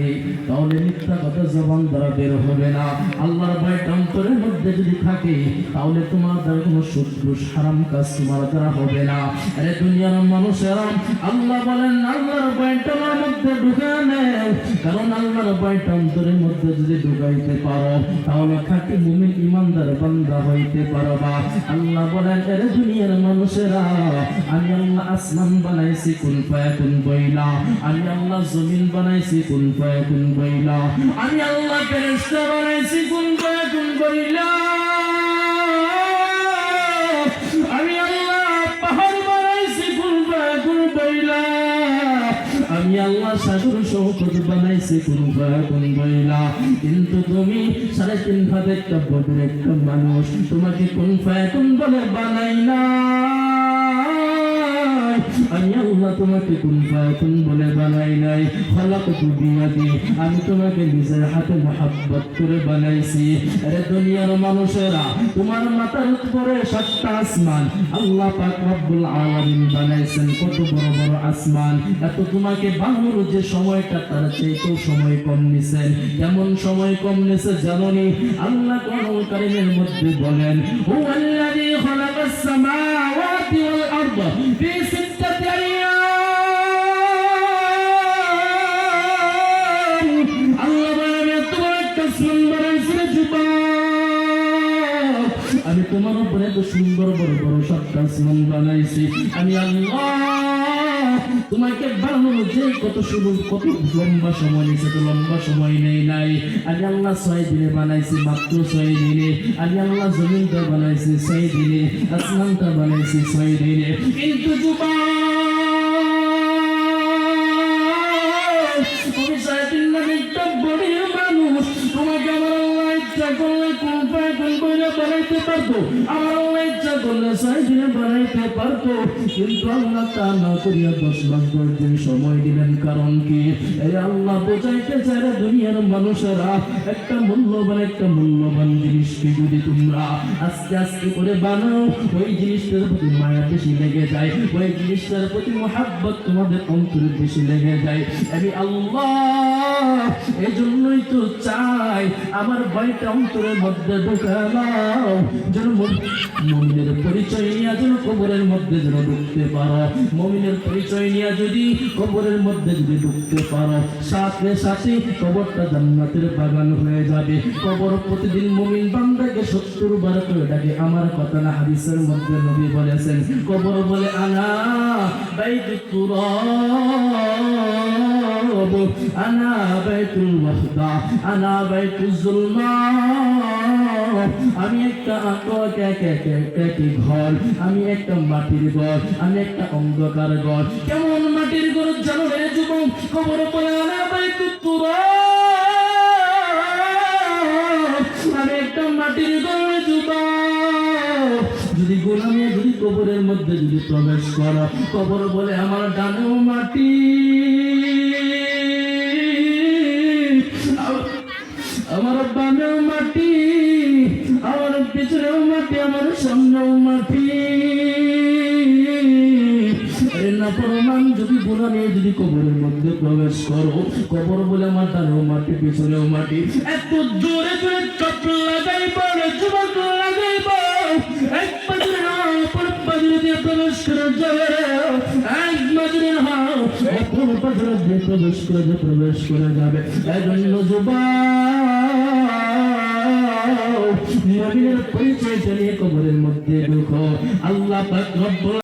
থাকে তাহলে মিথ্যা কথা জবান দ্বারা বের হবে না। আল্লাহর ভয়টা অন্তরের মধ্যে যদি থাকে তাহলে তোমার দ্বারা কোনো সুদ ঘুষ হারাম কাজ তোমার দ্বারা হবে না। আরে দুনিয়ার মানুষেরা আল্লাহ বলেন আল্লাহর ভয়টা আমার মধ্যে ঢুকায় নেও, কারণ আল্লাহর ভয়টা অন্তরের মধ্যে যদি ঢুকাইতে পারো তাহলে খাঁটি মুমিন ইমানদার বান্দা হইতে পারবা। আল্লাহ বলেন আরে দুনিয়ার মানুষেরা আমি আল্লাহ আসমান বানাইছি কুন ফায়াকুন বইলা, আমি আল্লাহ জমিন বানাইছি কুন ফায়াকুন বইলা, আমি আল্লাহ ফেরেশতা বানাইছি কুন ফায়াকুন বইলা, আমি আল্লাহ পাহাড় বানাইছি কুন ফায়াকুন বইলা, আমি আল্লাহ সাগর সমুদ্র বানাইছি কুন ফায়াকুন বইলা। কিন্তু তুমি 3.5 হাত একটা বড় একটা মানুষ, তোমাকে কুন ফায়াকুন বলে বানাই না। আমি আল্লাহ তোমাকে কুন ফায়াকুন বলে বানাই নাই। খলাকতু বিয়াদি, আমি তোমাকে নিজের হাতে মহব্বত করে বানাইছি। আরে দুনিয়ার মানুষেরা তোমার মাথার উপরে 7টা আসমান আল্লাহ পাক রব্বুল আলামিন বানাইছেন, কত বড় বড় আসমান। এত তোমাকে বানানোর যে সময়টা তার চাইতেও সময় কম নিছেন। কেমন সময় কম নিছে জানোনি? আল্লাহ কোরআনুল কারীমের মধ্যে বলেন হুয়াল্লাযী খালাকাস সামাওয়াতি ওয়াল আরদা ফি সিত্তাতি আইয়াম। আল্লাহ বলেন তোমার একটা সুন্দর আমি তোমার উপরে তো সুন্দর বড় বড় 7টা আসমান বানাইছি। আমি আল্লাহ তোমাকে বানানোর যে কত সুন্দর কত লম্বা সময় নিয়েছে, তো লম্বা সময় নেই নাই। আমি আল্লাহ 6 দিনে বানাইছি, মাত্র 6 দিনে। আমি আল্লাহ জমিনটা বানাইছি 6 দিনে, আসমানটা বানাইছি 6 দিনে। কিন্তু তুমি 3.5 একটা বড় মানুষ, তোমাকে আমার আল্লাহ ইচ্ছা করলে কোন ফায়াকুন বলে বানাইতে পারতো, আমার আল্লাহ ইচ্ছা করলে 6 দিনে বানাইতে পারতো। কিন্তু আল্লাহ তা না করিয়া 10 মাস 10 দিন সময় দিলেন। কারণ কি? এই আল্লাহ বোঝাইতে চায় দুনিয়ার মানুষেরা একটা মূল্যবান জিনিসকে যদি তোমরা আস্তে আস্তে করে বানাও, ওই জিনিসটার প্রতি মায়া বেশি লেগে যায়, ওই জিনিসটার প্রতি মহব্বত তোমাদের অন্তরে বেশি লেগে যায়। আমি আল্লাহ এজন্যই তো চাই আমার ভয়টা অন্তরের মধ্যে ঢুকাও, যেন মুমিনের পরিচয় নিয়ে যেন কবরের মধ্যে যেন ঢুকতে পারো। মুমিনের পরিচয় নিয়ে যদি কবরের মধ্যে যদি ঢুকতে পারো, সাথে সাথে কবরটা জান্নাতের বাগান হয়ে যাবে। কবর প্রতিদিন মুমিন বান্দাকে 70 বার করে ডাকে। আমার কথা না, হাদিসের মধ্যে নবী বলেছেন কবর বলে আনা বাইতুত তুরাব, আনা বাইতুল ওয়াহদা, আনা বাইতুজ যুলমা। আমি একটা ঘর, আমি একটা মাটির ঘর, আমি একটা অন্ধকার ঘর। কেমন মাটির ঘর জানো রে যুবক? কবর বলে আনা বাইতুত তুরাব, আমি একটা মাটির ঘর যুবক। যদি গোলামে যদি কবরের মধ্যে যদি প্রবেশ করো, কবর বলে আমার ডানেও মাটি, আমার বামেও মাটি, আমার পিছনেও মাটি, আমার সামনেও মাটি। নাফরমান যদি গোলামে যদি কবরের মধ্যে প্রবেশ করো, কবর বলে আমার ডানেও মাটি, পিছনেও মাটি। এত জোরে জোরে চপ লাগাইবা যুবক, লাগাইবা এক পাজরে অপর পাজরে দিয়ে প্রবেশ করে যাবে, এক পাজরে অপর পাজরে দিয়ে প্রবেশ করে যাবে। এজন্য যুবক মুমিনের পরিচয় জানিয়ে কবরের মধ্যে ঢুকো। আল্লাহ পাক রব্বুল